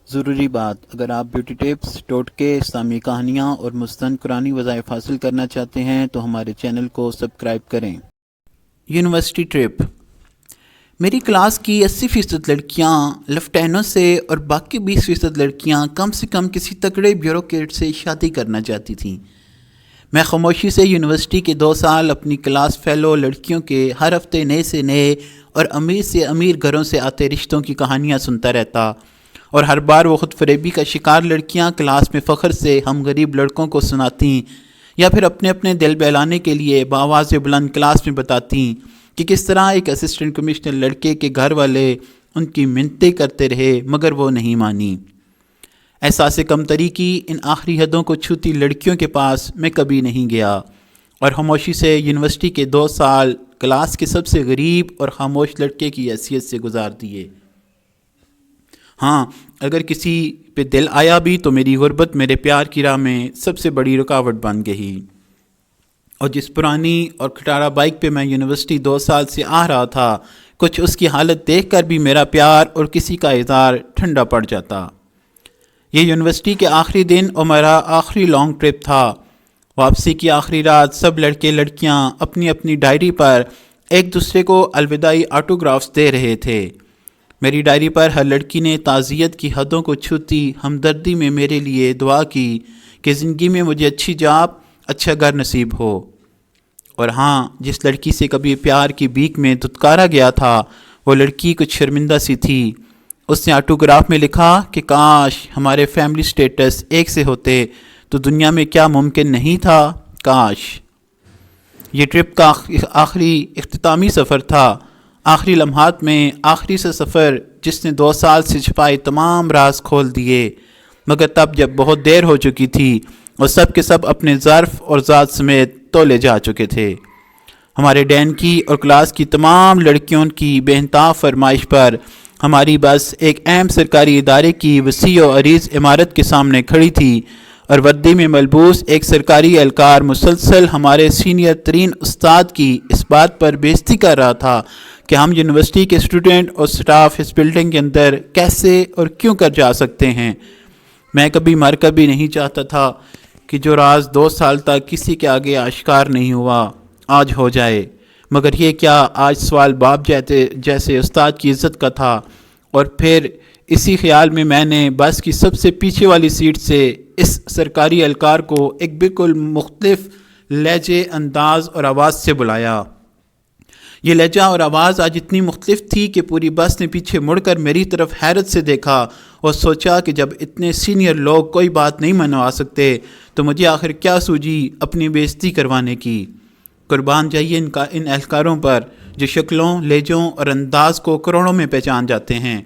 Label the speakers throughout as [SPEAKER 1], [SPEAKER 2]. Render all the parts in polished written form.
[SPEAKER 1] ضروری بات، اگر آپ بیوٹی ٹپس، ٹوٹکے، اسلامی کہانیاں اور مستند قرآنی وظائف حاصل کرنا چاہتے ہیں تو ہمارے چینل کو سبسکرائب کریں۔ University trip. میری کلاس کی 80% لڑکیاں لیفٹینوں سے اور باقی 20% لڑکیاں کم سے کم کسی تکڑے بیوروکریٹ سے شادی کرنا چاہتی تھیں۔ میں خاموشی سے یونیورسٹی کے 2 سال اپنی کلاس فیلو لڑکیوں کے ہر ہفتے نئے سے نئے اور امیر سے امیر گھروں سے آتے رشتوں کی کہانیاں سنتا رہتا، اور ہر بار وہ خود فریبی کا شکار لڑکیاں کلاس میں فخر سے ہم غریب لڑکوں کو سناتیں، یا پھر اپنے اپنے دل بہلانے کے لیے بآواز بلند کلاس میں بتاتیں کہ کس طرح ایک اسسٹنٹ کمشنر لڑکے کے گھر والے ان کی منتیں کرتے رہے مگر وہ نہیں مانی۔ احساس کمتری کی ان آخری حدوں کو چھوتی لڑکیوں کے پاس میں کبھی نہیں گیا، اور خاموشی سے یونیورسٹی کے 2 سال کلاس کے سب سے غریب اور خاموش لڑکے کی حیثیت سے گزار دیے۔ ہاں، اگر کسی پہ دل آیا بھی تو میری غربت میرے پیار کی راہ میں سب سے بڑی رکاوٹ بن گئی، اور جس پرانی اور کھٹارا بائک پہ میں یونیورسٹی 2 سال سے آ رہا تھا، کچھ اس کی حالت دیکھ کر بھی میرا پیار اور کسی کا اظہار ٹھنڈا پڑ جاتا۔ یہ یونیورسٹی کے آخری دن اور میرا آخری لانگ ٹرپ تھا۔ واپسی کی آخری رات سب لڑکے لڑکیاں اپنی اپنی ڈائری پر ایک دوسرے کو الوداعی آٹوگرافز دے رہے تھے۔ میری ڈائری پر ہر لڑکی نے تعزیت کی حدوں کو چھوتی ہمدردی میں میرے لیے دعا کی کہ زندگی میں مجھے اچھی جاب، اچھا گھر نصیب ہو۔ اور ہاں، جس لڑکی سے کبھی پیار کی بھیک میں دھتکارا گیا تھا، وہ لڑکی کچھ شرمندہ سی تھی۔ اس نے آٹوگراف میں لکھا کہ کاش ہمارے فیملی سٹیٹس ایک سے ہوتے تو دنیا میں کیا ممکن نہیں تھا، کاش۔ یہ ٹرپ کا آخری اختتامی سفر تھا، آخری لمحات میں آخری سے سفر جس نے 2 سال سے چھپائے تمام راز کھول دیے، مگر تب جب بہت دیر ہو چکی تھی اور سب کے سب اپنے ظرف اور ذات سمیت تولے جا چکے تھے۔ ہمارے ڈین کی اور کلاس کی تمام لڑکیوں کی بے انتہا فرمائش پر ہماری بس ایک اہم سرکاری ادارے کی وسیع و عریض عمارت کے سامنے کھڑی تھی، اور وردی میں ملبوس ایک سرکاری اہلکار مسلسل ہمارے سینئر ترین استاد کی اس بات پر بےعزتی کر رہا تھا کہ ہم یونیورسٹی کے اسٹوڈنٹ اور سٹاف اس بلڈنگ کے اندر کیسے اور کیوں کر جا سکتے ہیں۔ میں کبھی مر کر بھی نہیں چاہتا تھا کہ جو راز 2 سال تک کسی کے آگے آشکار نہیں ہوا، آج ہو جائے، مگر یہ کیا، آج سوال باپ جیسے استاد کی عزت کا تھا۔ اور پھر اسی خیال میں نے بس کی سب سے پیچھے والی سیٹ سے اس سرکاری اہلکار کو ایک بالکل مختلف لہجے، انداز اور آواز سے بلایا۔ یہ لہجہ اور آواز آج اتنی مختلف تھی کہ پوری بس نے پیچھے مڑ کر میری طرف حیرت سے دیکھا اور سوچا کہ جب اتنے سینئر لوگ کوئی بات نہیں منوا سکتے تو مجھے آخر کیا سوجی اپنی بےعزتی کروانے کی۔ قربان جائیے ان اہلکاروں پر جو شکلوں، لہجوں اور انداز کو کروڑوں میں پہچان جاتے ہیں۔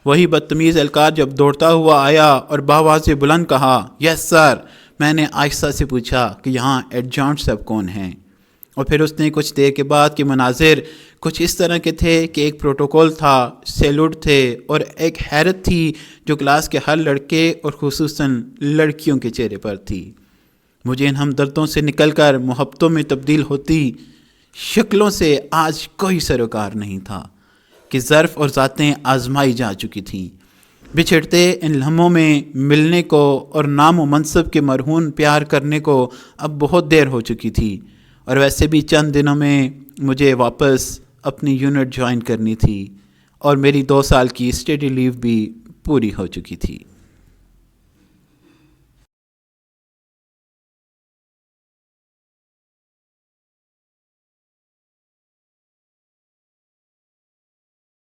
[SPEAKER 1] وہی بدتمیز اہلکار جب دوڑتا ہوا آیا اور بآواز بلند کہا، یس سر، میں نے آہستہ سے پوچھا کہ یہاں ایڈجانٹ صاحب کون ہیں؟ اور پھر اس نے کچھ دیر کے بعد کے مناظر کچھ اس طرح کے تھے کہ ایک پروٹوکول تھا، سیلوٹ تھے اور ایک حیرت تھی جو کلاس کے ہر لڑکے اور خصوصاً لڑکیوں کے چہرے پر تھی۔ مجھے ان ہمدردوں سے نکل کر محبتوں میں تبدیل ہوتی شکلوں سے آج کوئی سروکار نہیں تھا کہ ظرف اور ذاتیں آزمائی جا چکی تھیں۔ بچھڑتے ان لمحوں میں ملنے کو اور نام و منصب کے مرہون پیار کرنے کو اب بہت دیر ہو چکی تھی، اور ویسے بھی چند دنوں میں مجھے واپس اپنی یونٹ جوائن کرنی تھی، اور میری 2 سال کی اسٹڈی لیو بھی پوری ہو چکی تھی۔